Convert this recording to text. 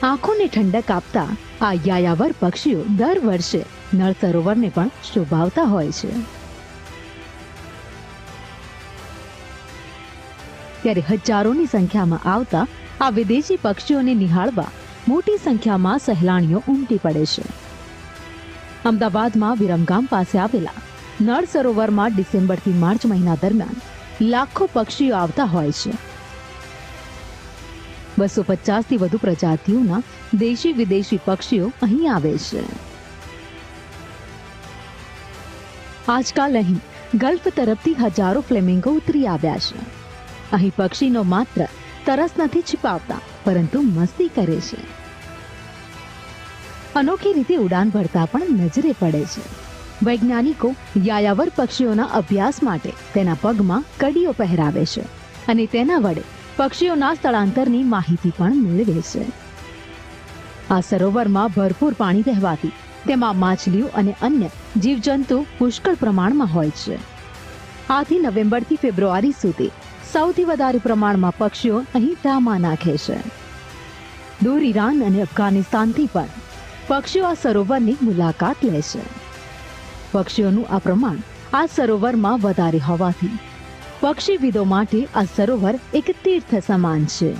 આંખોને ઠંડક આપતા આ યાયાવર પક્ષીઓ દર વર્ષે નળ સરોવરને પણ શોભાવતા હોય છે. ત્યારે હજારોની સંખ્યામાં આવતા આ વિદેશી પક્ષીઓને નિહાળવા મોટી સંખ્યામાં સહેલાણીઓ ઉમટી પડે છે. અમદાવાદમાં વિરમગામ પાસે આવેલા નળ સરોવરમાં ડિસેમ્બરથી માર્ચ મહિના દરમિયાન લાખો પક્ષીઓ આવતા હોય છે. 250થી વધુ પ્રજાતિઓના દેશી વિદેશી પક્ષીઓ અહીં આવે છે. આજકાલ અહીં ગલ્ફ તરફથી હજારો ફ્લેમિંગો ઉતરી આવ્યા છે. અહીં પક્ષીનો માત્ર તરસ નથી छिपावता પરંતુ મસ્તી કરે છે. અનોખી રીતે ઉડાન ભરતા પણ નજરે પડે છે. વૈજ્ઞાનિકો યાયાવર પક્ષીઓના અભ્યાસ માટે તેના પગમાં કડીઓ પહેરાવે છે અને તેના વડે પક્ષીઓના સ્થળાંતરની માહિતી પણ મેળવે છે. આ સરોવરમાં ભરપૂર પાણી રહેવાથી તેમાં માછલીઓ અને અન્ય જીવજંતુ પુષ્કળ પ્રમાણમાં હોય છે. આથી નવેમ્બરથી ફેબ્રુઆરી સુધી સૌથી વધારે પ્રમાણમાં પક્ષીઓ અહીં ધામા નાખે છે. દૂર ઈરાન અને અફઘાનિસ્તાનથી પણ પક્ષીઓ આ સરોવરની મુલાકાત લે છે. પક્ષીઓનું આ પ્રમાણ આ સરોવરમાં વધારે હોવાથી પક્ષીવિદો માટે આ સરોવર એક તીર્થ સમાન છે.